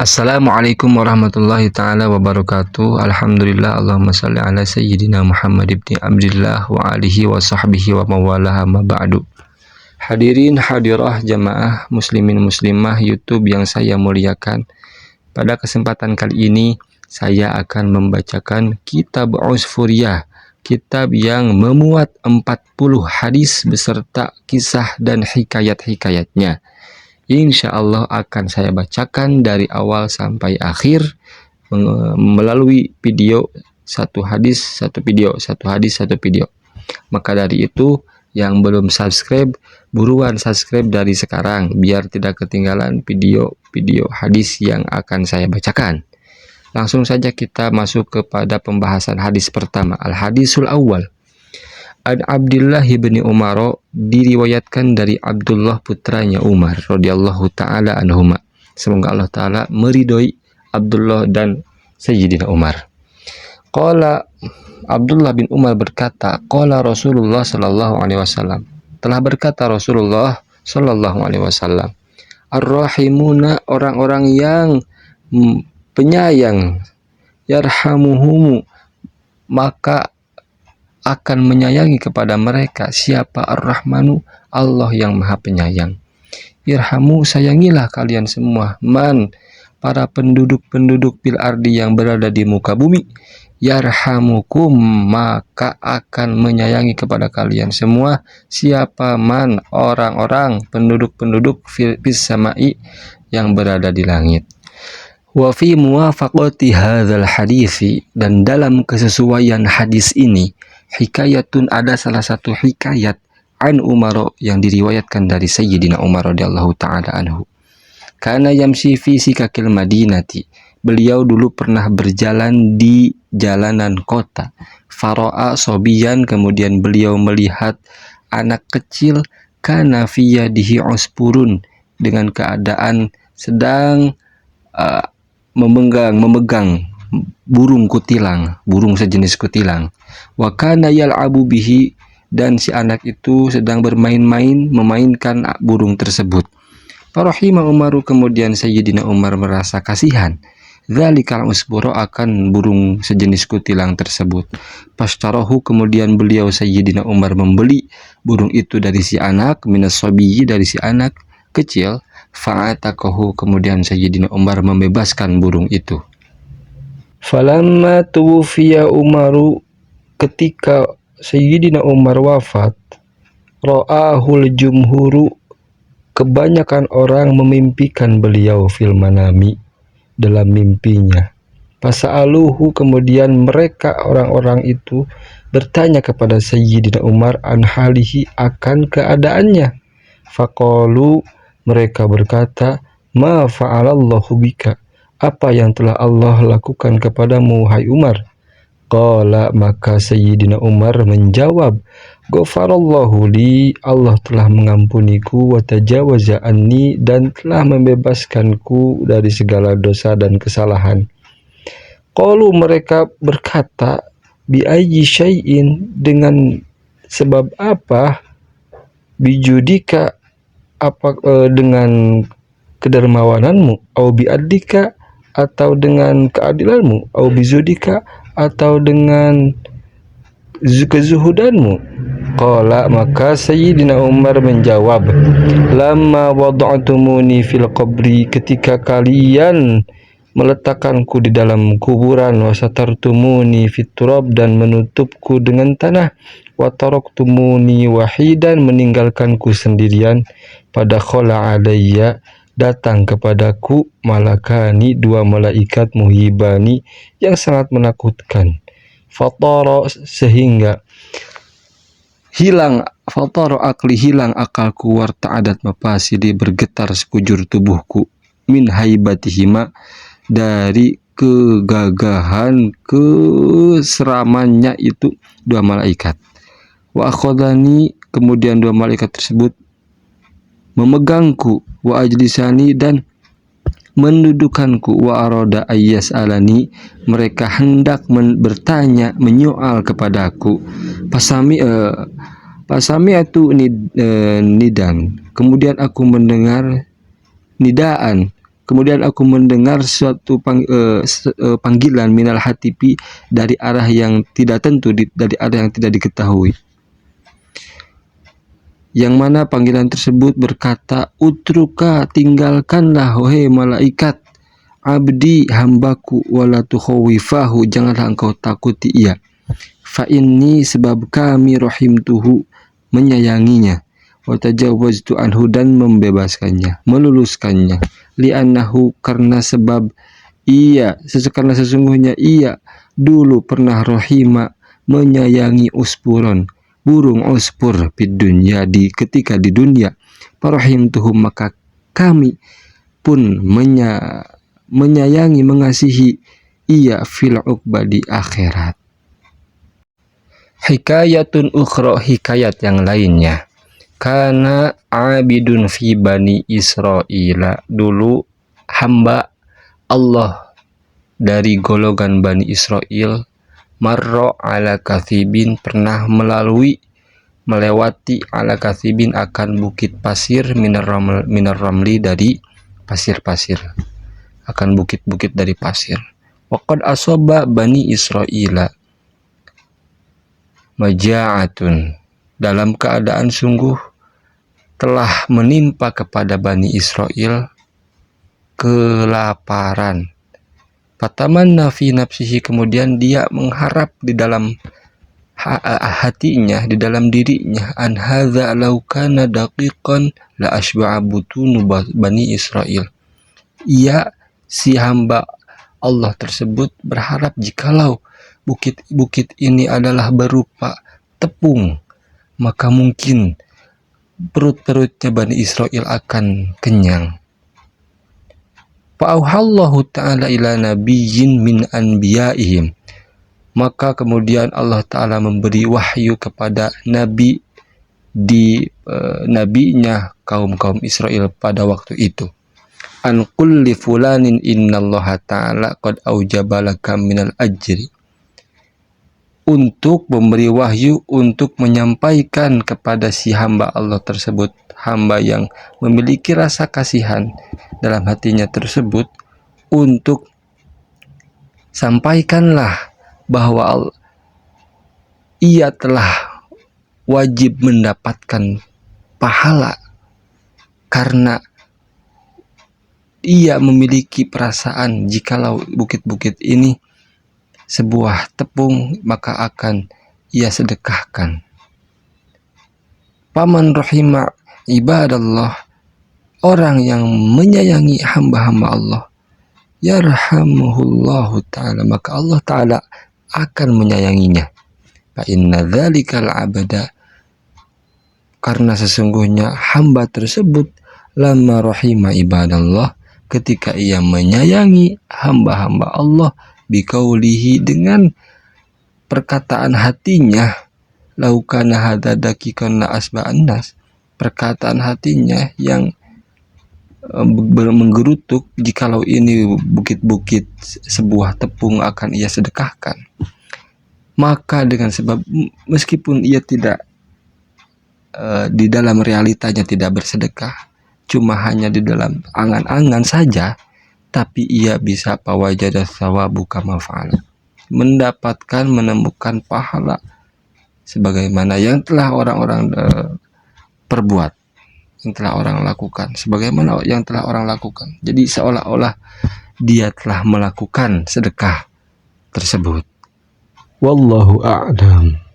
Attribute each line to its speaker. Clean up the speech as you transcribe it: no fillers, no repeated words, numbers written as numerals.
Speaker 1: Assalamualaikum warahmatullahi ta'ala wabarakatuh. Alhamdulillah, Allahumma salli ala Sayyidina Muhammad ibni Abdillah wa alihi wa sahbihi wa mawalaha ma ba'du. Hadirin hadirah jamaah muslimin muslimah YouTube yang saya muliakan. Pada kesempatan kali ini saya akan membacakan kitab Usfuriyah, kitab yang memuat 40 hadis beserta kisah dan hikayat-hikayatnya. Insya Allah akan saya bacakan dari awal sampai akhir melalui video, satu hadis satu video, satu hadis satu video. Maka dari itu yang belum subscribe, buruan subscribe dari sekarang biar tidak ketinggalan video-video hadis yang akan saya bacakan. Langsung saja kita masuk kepada pembahasan hadis pertama. Al-hadisul awal. An Abdullah bin Umar, diriwayatkan dari Abdullah putranya Umar radhiyallahu taala anhuma. Semoga Allah taala meridhoi Abdullah dan Sayyidina Umar. Qala, Abdullah bin Umar berkata, qala Rasulullah sallallahu alaihi wasallam. Telah berkata Rasulullah sallallahu alaihi wasallam, ar-rahimuna, orang-orang yang penyayang, yarhamuhumu, maka akan menyayangi kepada mereka siapa Ar-Rahmanu, Allah yang Maha Penyayang. Irhamu, sayangilah kalian semua, man, para penduduk-penduduk bil ardi yang berada di muka bumi. Yarhamukum, maka akan menyayangi kepada kalian semua siapa man, orang-orang penduduk-penduduk fis samai yang berada di langit. Wa fi muwafaqati hadzal hadisi, dan dalam kesesuaian hadis ini, hikayatun, ada salah satu hikayat an Umar yang diriwayatkan dari Sayyidina Umar radhiyallahu taala anhu. Kana yamshi fi sikakil madinati, beliau dulu pernah berjalan di jalanan kota. Fara'a sobiyan, kemudian beliau melihat anak kecil, kana fi yadihi uspurun, dengan keadaan sedang memegang burung kutilang, burung sejenis kutilang. Wa kana yal'abu bihi, dan si anak itu sedang bermain-main memainkan burung tersebut. Farahima Umaru, kemudian Sayyidina Umar merasa kasihan, dzalikal usbura, akan burung sejenis kutilang tersebut. Pashtarahu, kemudian beliau Sayyidina Umar membeli burung itu dari si anak, minas sabiyyi, dari si anak kecil. Fa'ataqahu, kemudian Sayyidina Umar membebaskan burung itu. Falamma tuwfiya Umaru, ketika Sayyidina Umar wafat, ra'ahul jumhuru, kebanyakan orang memimpikan beliau fil manami, dalam mimpinya. Fasa'aluhu, kemudian mereka orang-orang itu bertanya kepada Sayyidina Umar an halihi, akan keadaannya. Faqalu, mereka berkata, ma fa'alallahu bika, apa yang telah Allah lakukan kepadamu, hai Umar? Qala, maka Sayyidina Umar menjawab, ghafarallahu li, Allah telah mengampuniku, wa tajawaza anni, dan telah membebaskanku dari segala dosa dan kesalahan. Qalu, mereka berkata, bi ayyi syai'in, dengan sebab apa? Bijudika, apa dengan kedermawananmu, au bi'adlika, atau dengan keadilanmu, au bizudika, atau dengan kezuhudanmu. Qala, maka Sayyidina Umar menjawab, lamma wada'tumuni fil qabri, ketika kalian meletakkanku di dalam kuburan, wasatartumuni fit turab, dan menutupku dengan tanah, wa taraktumuni wahidan, meninggalkanku sendirian, pada khala alayya, datang kepadaku malakani, dua malaikat muhibani, yang sangat menakutkan. Fatara, sehingga hilang, fatara akli, hilang akalku, warta'adat mafasidi, bergetar sekujur tubuhku, min haibatihima, dari kegagahan, keseramannya itu dua malaikat. Wa akhadani, kemudian dua malaikat tersebut memegangku, wa ajlisani, dan mendudukanku, wa arada ayyas alani, mereka hendak bertanya, menyoal kepadaku. Pasami itu nidan, kemudian aku mendengar nidaan, Kemudian aku mendengar suatu panggilan minal hatipi, dari arah yang tidak tentu, dari arah yang tidak diketahui. Yang mana panggilan tersebut berkata, utruka, tinggalkanlah wahai malaikat, abdi, hambaku, wala tukhawifahu, janganlah engkau takuti ia. Fa inni, sebab kami rahimtuhu, menyayanginya, wa tajawwaztu anhu, dan membebaskannya, meluluskannya, li'annahu, karena sebab ia, karena sesungguhnya ia dulu pernah rahima, menyayangi uspuron, burung uspur, di dunia, ketika di dunia, farahimtuhum, maka kami pun menyayangi, mengasihi ia, fil uqba, di akhirat. Hikayatun ukhra, hikayat yang lainnya. Kana abidun fi bani Israila, dulu hamba Allah dari golongan Bani Israel, marro ala kathibin, pernah melewati ala kathibin, akan bukit pasir, minar ramli, dari pasir-pasir, akan bukit-bukit dari pasir. Waqad asoba Bani Israila maja'atun, dalam keadaan sungguh telah menimpa kepada Bani Israel kelaparan. Fatamanna fi nafsihi, kemudian dia mengharap di dalam hatinya, di dalam dirinya, an hadza law kana daqiqan la asba'a butunu Bani Israel. Ia, si hamba Allah tersebut, berharap jikalau bukit-bukit ini adalah berupa tepung, maka mungkin perut-perutnya Bani Israel akan kenyang. Fa'auhallahu ta'ala ila nabiyyin min anbiya'ihim, maka kemudian Allah Ta'ala memberi wahyu kepada nabi di nabinya kaum Israel pada waktu itu. An kulli fulanin innallaha ta'ala qad aujaba laka minal ajri, untuk memberi wahyu, untuk menyampaikan kepada si hamba Allah tersebut, hamba yang memiliki rasa kasihan dalam hatinya tersebut, untuk sampaikanlah bahwa ia telah wajib mendapatkan pahala karena ia memiliki perasaan jikalau bukit-bukit ini sebuah tepung, maka akan ia sedekahkan. Paman rahima ibadallah, orang yang menyayangi hamba-hamba Allah, yarhamuhullahu ta'ala, maka Allah Ta'ala akan menyayanginya. Fa inna dzalikal abada, karena sesungguhnya hamba tersebut, lamma rahima ibadallah, ketika ia menyayangi hamba-hamba Allah, biqaulihi, dengan perkataan hatinya, laukana hadza daqiqan la asba'an nas, perkataan hatinya yang menggerutuk, jikalau ini bukit-bukit sebuah tepung akan ia sedekahkan. Maka dengan sebab meskipun ia tidak di dalam realitanya tidak bersedekah, cuma hanya di dalam angan-angan saja, tapi ia bisa pawajada thawabu kama fa'ala, mendapatkan, menemukan pahala sebagaimana yang telah orang-orang perbuat, yang telah orang lakukan, sebagaimana yang telah orang lakukan. Jadi seolah-olah dia telah melakukan sedekah tersebut. Wallahu a'lam.